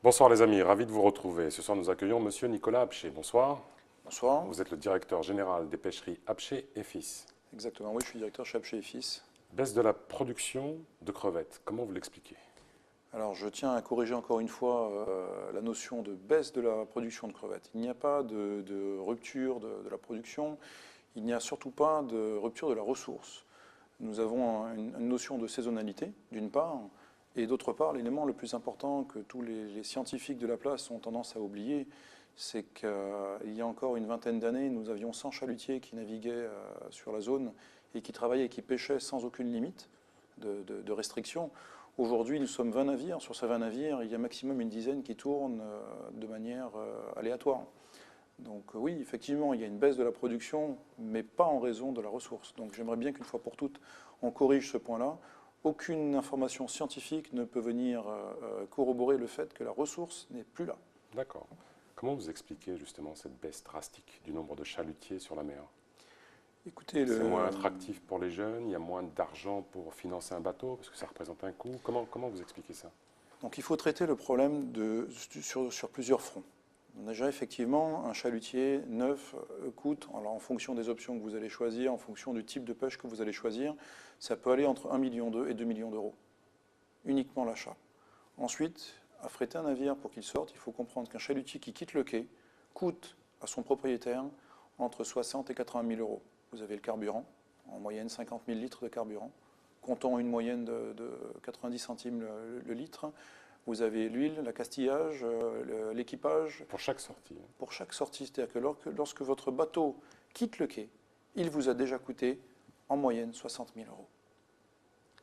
Bonsoir les amis, ravi de vous retrouver. Ce soir nous accueillons Monsieur Nicolas Apcher. Bonsoir. Bonsoir. Vous êtes le directeur général des pêcheries Apcher et Fils. Exactement, oui, je suis directeur chez Apcher et Fils. Baisse de la production de crevettes, comment vous l'expliquez? Alors, je tiens à corriger encore une fois la notion de baisse de la production de crevettes. Il n'y a pas de rupture de la production, il n'y a surtout pas de rupture de la ressource. Nous avons une notion de saisonnalité, d'une part, et d'autre part, l'élément le plus important que tous les scientifiques de la place ont tendance à oublier, c'est qu'il y a encore une vingtaine d'années, nous avions 100 chalutiers qui naviguaient sur la zone et qui travaillaient et qui pêchaient sans aucune limite de restriction. Aujourd'hui, nous sommes 20 navires. Sur ces 20 navires, il y a maximum une dizaine qui tournent de manière aléatoire. Donc oui, effectivement, il y a une baisse de la production, mais pas en raison de la ressource. Donc j'aimerais bien qu'une fois pour toutes, on corrige ce point-là. Aucune information scientifique ne peut venir corroborer le fait que la ressource n'est plus là. D'accord. Comment vous expliquez justement cette baisse drastique du nombre de chalutiers sur la mer? Écoutez, C'est moins attractif pour les jeunes, il y a moins d'argent pour financer un bateau, parce que ça représente un coût. Comment vous expliquez ça? donc il faut traiter le problème sur plusieurs fronts. Déjà, effectivement, un chalutier neuf coûte, alors en fonction des options que vous allez choisir, en fonction du type de pêche que vous allez choisir, ça peut aller entre 1,2 million et 2 millions d'euros, uniquement l'achat. Ensuite, affréter un navire pour qu'il sorte, il faut comprendre qu'un chalutier qui quitte le quai coûte à son propriétaire entre 60 et 80 000 euros. Vous avez le carburant, en moyenne 50 000 litres de carburant, comptons une moyenne de 90 centimes le litre. Vous avez l'huile, l'accastillage, l'équipage. Pour chaque sortie. Pour chaque sortie, c'est-à-dire que lorsque votre bateau quitte le quai, il vous a déjà coûté en moyenne 60 000 euros.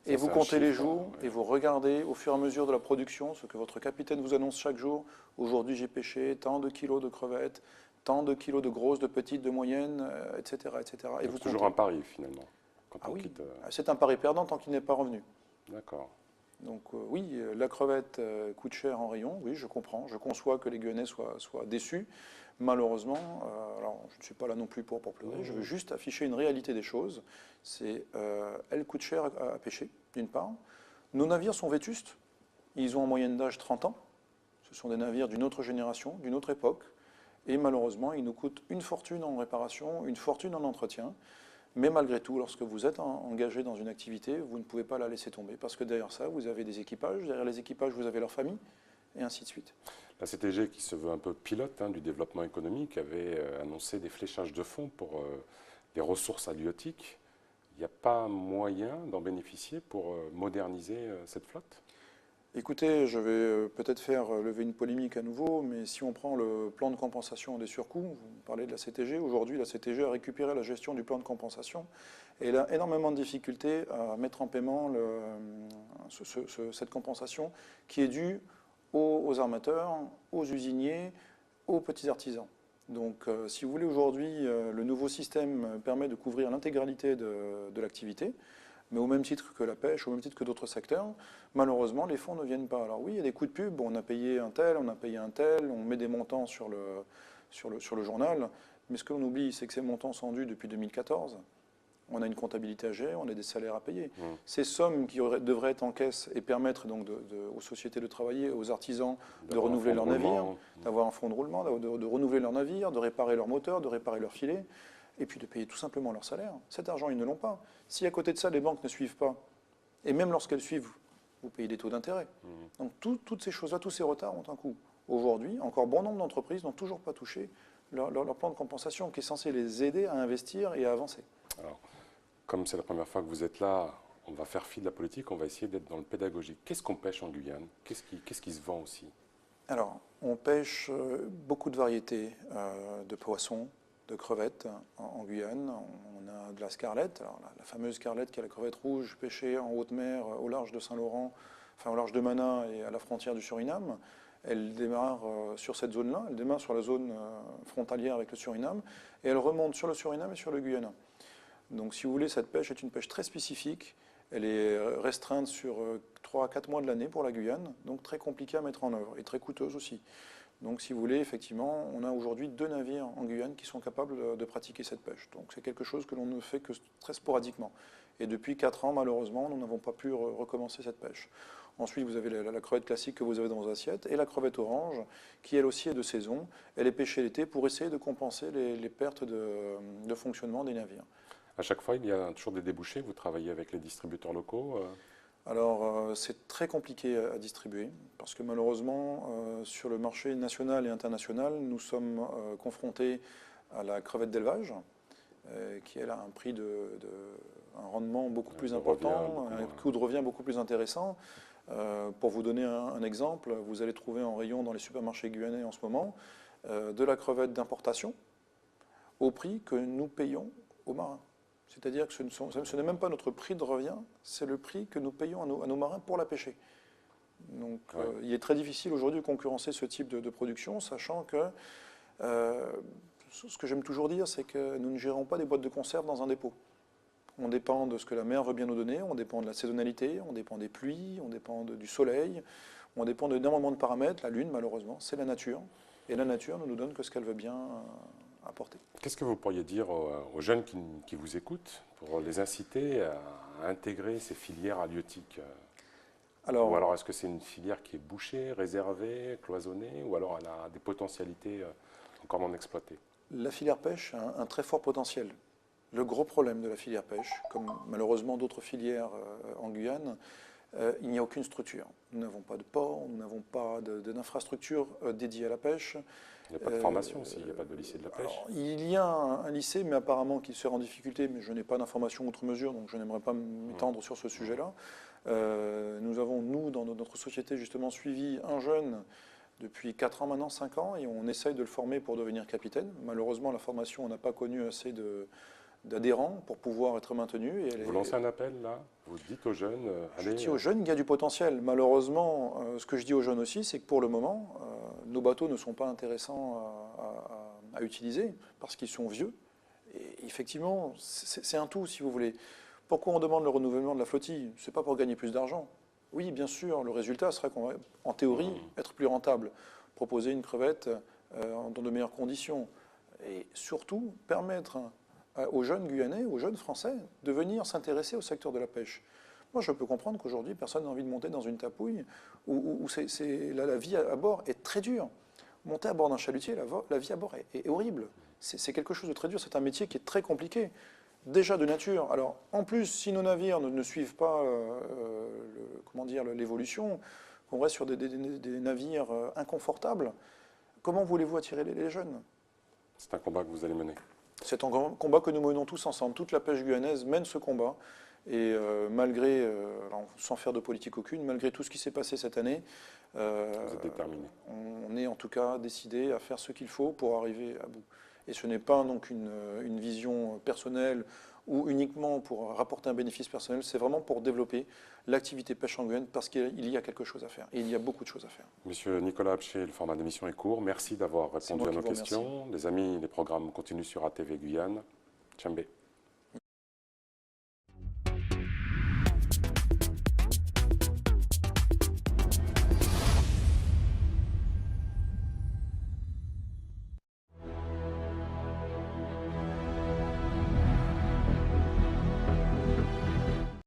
Et vous comptez les jours et vous regardez au fur et à mesure de la production ce que votre capitaine vous annonce chaque jour. Aujourd'hui, j'ai pêché tant de kilos de crevettes, tant de kilos de grosses, de petites, de moyennes, etc., etc. Et Donc vous c'est toujours comptez. un pari finalement, quand Ah on oui, quitte. c'est un pari perdant tant qu'il n'est pas revenu. D'accord. Donc oui, la crevette coûte cher en rayon, oui, je comprends, je conçois que les Guyanais soient déçus. Malheureusement, alors je ne suis pas là non plus pour pleurer, je veux juste afficher une réalité des choses. Elle coûte cher à pêcher, d'une part. Nos navires sont vétustes, ils ont en moyenne d'âge 30 ans. Ce sont des navires d'une autre génération, d'une autre époque. Et malheureusement, ils nous coûtent une fortune en réparation, une fortune en entretien. Mais malgré tout, lorsque vous êtes engagé dans une activité, vous ne pouvez pas la laisser tomber. Parce que derrière ça, vous avez des équipages, derrière les équipages, vous avez leur famille, et ainsi de suite. La CTG, qui se veut un peu pilote du développement économique, avait annoncé des fléchages de fonds pour les ressources halieutiques. Il n'y a pas moyen d'en bénéficier pour moderniser cette flotte? Écoutez, je vais peut-être faire lever une polémique à nouveau, mais si on prend le plan de compensation des surcoûts, vous parlez de la CTG, aujourd'hui la CTG a récupéré la gestion du plan de compensation et elle a énormément de difficultés à mettre en paiement cette compensation qui est due aux armateurs, aux usiniers, aux petits artisans. Donc si vous voulez, aujourd'hui, le nouveau système permet de couvrir l'intégralité de l'activité. Mais au même titre que la pêche, au même titre que d'autres secteurs, malheureusement, les fonds ne viennent pas. Alors oui, il y a des coups de pub, on a payé un tel, on a payé un tel, on met des montants sur le journal, mais ce que l'on oublie, c'est que ces montants sont dus depuis 2014. On a une comptabilité à gérer, on a des salaires à payer. Ces sommes qui devraient être en caisse et permettre donc aux sociétés de travailler, aux artisans de renouveler leurs navires, d'avoir un fonds de roulement, de renouveler leurs navires, de réparer leurs moteurs, de réparer leurs filets, et puis de payer tout simplement leur salaire. Cet argent, ils ne l'ont pas. Si à côté de ça, les banques ne suivent pas, et même lorsqu'elles suivent, vous payez des taux d'intérêt. Donc toutes ces choses-là, tous ces retards ont un coût. Aujourd'hui, encore bon nombre d'entreprises n'ont toujours pas touché leur plan de compensation qui est censé les aider à investir et à avancer. Alors, comme c'est la première fois que vous êtes là, on va faire fi de la politique, on va essayer d'être dans le pédagogique. Qu'est-ce qu'on pêche en Guyane? Qu'est-ce qui se vend aussi? Alors, on pêche beaucoup de variétés de poissons, de crevettes en Guyane. On a de la scarlette, alors la fameuse scarlette qui est la crevette rouge pêchée en haute mer au large de Saint-Laurent, enfin au large de Mana et à la frontière du Suriname. Elle démarre sur cette zone-là, elle démarre sur la zone frontalière avec le Suriname et elle remonte sur le Suriname et sur le Guyana. Donc si vous voulez, cette pêche est une pêche très spécifique. Elle est restreinte sur 3 à 4 mois de l'année pour la Guyane, donc très compliquée à mettre en œuvre et très coûteuse aussi. Donc si vous voulez, effectivement, on a aujourd'hui 2 navires en Guyane qui sont capables de pratiquer cette pêche. Donc c'est quelque chose que l'on ne fait que très sporadiquement. Et depuis 4 ans, malheureusement, nous n'avons pas pu recommencer cette pêche. Ensuite, vous avez la crevette classique que vous avez dans vos assiettes et la crevette orange qui, elle aussi, est de saison. Elle est pêchée l'été pour essayer de compenser les pertes de fonctionnement des navires. À chaque fois, il y a toujours des débouchés. Vous travaillez avec les distributeurs locaux. Alors, c'est très compliqué à distribuer parce que malheureusement, sur le marché national et international, nous sommes confrontés à la crevette d'élevage, qui elle a un prix un rendement beaucoup plus important, un coût de revient beaucoup plus intéressant. Pour vous donner un exemple, vous allez trouver en rayon dans les supermarchés guyanais en ce moment de la crevette d'importation au prix que nous payons aux marins. C'est-à-dire que ce n'est même pas notre prix de revient, c'est le prix que nous payons à nos marins pour la pêcher. Donc il est très difficile aujourd'hui de concurrencer ce type de production, sachant que ce que j'aime toujours dire, c'est que nous ne gérons pas des boîtes de conserve dans un dépôt. On dépend de ce que la mer veut bien nous donner, on dépend de la saisonnalité, on dépend des pluies, on dépend du soleil, on dépend d'énormément de paramètres. La Lune, malheureusement, c'est la nature. Et la nature ne nous donne que ce qu'elle veut bien apporter. Qu'est-ce que vous pourriez dire aux jeunes qui vous écoutent pour les inciter à intégrer ces filières halieutiques? Ou alors est-ce que c'est une filière qui est bouchée, réservée, cloisonnée, ou alors elle a des potentialités encore non exploitées? La filière pêche a un très fort potentiel. Le gros problème de la filière pêche, comme malheureusement d'autres filières en Guyane, il n'y a aucune structure. Nous n'avons pas de port, nous n'avons pas d'infrastructure dédiée à la pêche. Il n'y a pas de formation aussi, il n'y a pas de lycée de la pêche. Alors, il y a un lycée, mais apparemment qui sera en difficulté, mais je n'ai pas d'informations outre mesure, donc je n'aimerais pas m'étendre sur ce sujet-là. Nous avons, nous, dans notre société, justement suivi un jeune depuis 4 ans maintenant, 5 ans, et on essaye de le former pour devenir capitaine. Malheureusement, la formation, on n'a pas connu assez d'adhérents pour pouvoir être maintenu. Et vous lancez un appel là? Vous dites aux jeunes Je dis aux jeunes, il y a du potentiel. Malheureusement, ce que je dis aux jeunes aussi, c'est que pour le moment, nos bateaux ne sont pas intéressants à utiliser parce qu'ils sont vieux. Et effectivement, c'est un tout, si vous voulez. Pourquoi on demande le renouvellement de la flottille? Ce n'est pas pour gagner plus d'argent. Oui, bien sûr, le résultat sera qu'on va, en théorie, être plus rentable. Proposer une crevette dans de meilleures conditions. Et surtout, permettre aux jeunes Guyanais, aux jeunes Français, de venir s'intéresser au secteur de la pêche. Moi, je peux comprendre qu'aujourd'hui, personne n'a envie de monter dans une tapouille où la vie à bord est très dure. Monter à bord d'un chalutier, la vie à bord est horrible. C'est quelque chose de très dur. C'est un métier qui est très compliqué. Déjà de nature. Alors, en plus, si nos navires ne suivent pas l'évolution, qu'on reste sur des navires inconfortables, comment voulez-vous attirer les jeunes? C'est un combat que vous allez mener. C'est un combat que nous menons tous ensemble. Toute la pêche guyanaise mène ce combat. Et malgré, sans faire de politique aucune, malgré tout ce qui s'est passé cette année, vous êtes déterminé. On est en tout cas décidé à faire ce qu'il faut pour arriver à bout. Et ce n'est pas donc une vision personnelle ou uniquement pour rapporter un bénéfice personnel, c'est vraiment pour développer l'activité pêche en Guyane parce qu'il y a quelque chose à faire. Et il y a beaucoup de choses à faire. Monsieur Nicolas Abché, le format d'émission est court. Merci d'avoir répondu à nos questions. Les amis, les programmes continuent sur ATV Guyane. Tchambé.